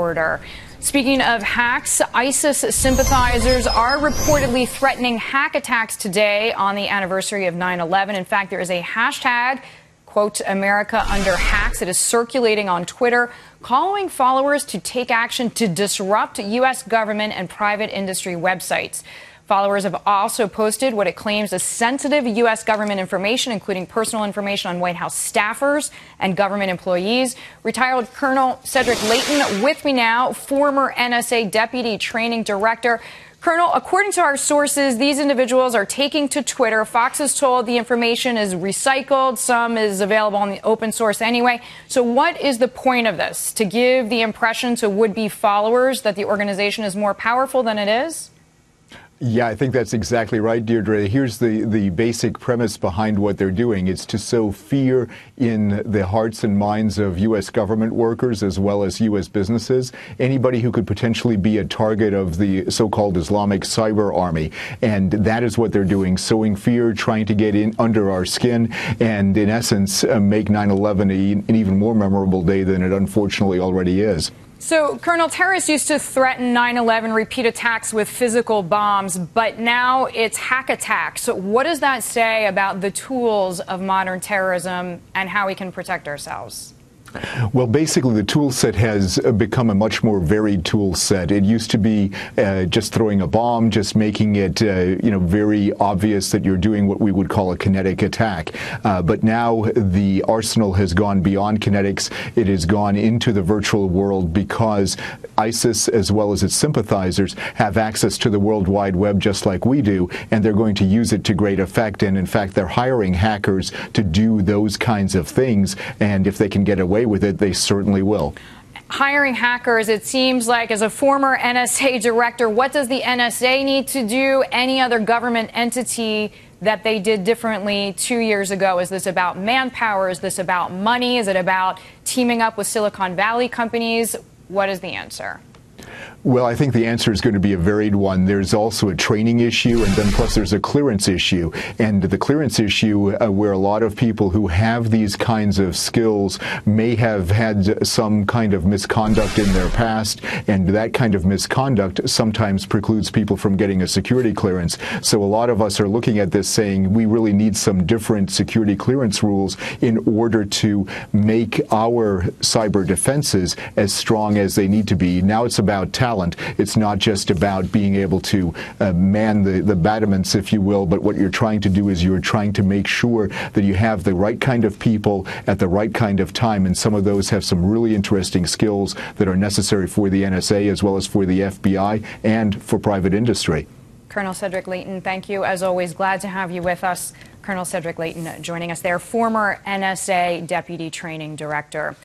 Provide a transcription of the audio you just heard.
order. Speaking of hacks, ISIS sympathizers are reportedly threatening hack attacks today on the anniversary of 9/11. In fact, there is a hashtag, quote, America under hacks, that is circulating on Twitter, calling followers to take action to disrupt U.S. government and private industry websites. Followers have also posted what it claims is sensitive U.S. government information, including personal information on White House staffers and government employees. Retired Colonel Cedric Layton with me now, former NSA Deputy Training Director. Colonel, according to our sources, these individuals are taking to Twitter. Fox is told the information is recycled. Some is available on the open source anyway. So what is the point of this? To give the impression to would-be followers that the organization is more powerful than it is? Yeah, I think that's exactly right, Deirdre. Here's the basic premise behind what they're doing. It's to sow fear in the hearts and minds of U.S. government workers as well as U.S. businesses, anybody who could potentially be a target of the so-called Islamic cyber army. And that is what they're doing, sowing fear, trying to get in under our skin, and in essence, make 9/11 an even more memorable day than it unfortunately already is. So, Colonel, terrorists used to threaten 9/11 repeat attacks with physical bombs, but now it's hack attacks. So what does that say about the tools of modern terrorism and how we can protect ourselves? Well, basically, the tool set has become a much more varied tool set. It used to be just throwing a bomb, just making it, very obvious that you're doing what we would call a kinetic attack. But now the arsenal has gone beyond kinetics. It has gone into the virtual world because ISIS, as well as its sympathizers, have access to the World Wide Web just like we do, and they're going to use it to great effect. And in fact, they're hiring hackers to do those kinds of things. And if they can get away with it, they certainly will. Hiring hackers, it seems like, as a former NSA director, what does the NSA need to do? Any other government entity that they did differently 2 years ago? Is this about manpower? Is this about money? Is it about teaming up with Silicon Valley companies? What is the answer? Well, I think the answer is going to be a varied one. There's also a training issue, and then plus there's a clearance issue. And the clearance issue, where a lot of people who have these kinds of skills may have had some kind of misconduct in their past, and that kind of misconduct sometimes precludes people from getting a security clearance. So a lot of us are looking at this saying we really need some different security clearance rules in order to make our cyber defenses as strong as they need to be. Now it's about talent. It's not just about being able to man the battlements, if you will, but what you're trying to do is you're trying to make sure that you have the right kind of people at the right kind of time, and some of those have some really interesting skills that are necessary for the NSA as well as for the FBI and for private industry. Colonel Cedric Layton, thank you. As always, glad to have you with us. Colonel Cedric Layton joining us there, former NSA Deputy Training Director.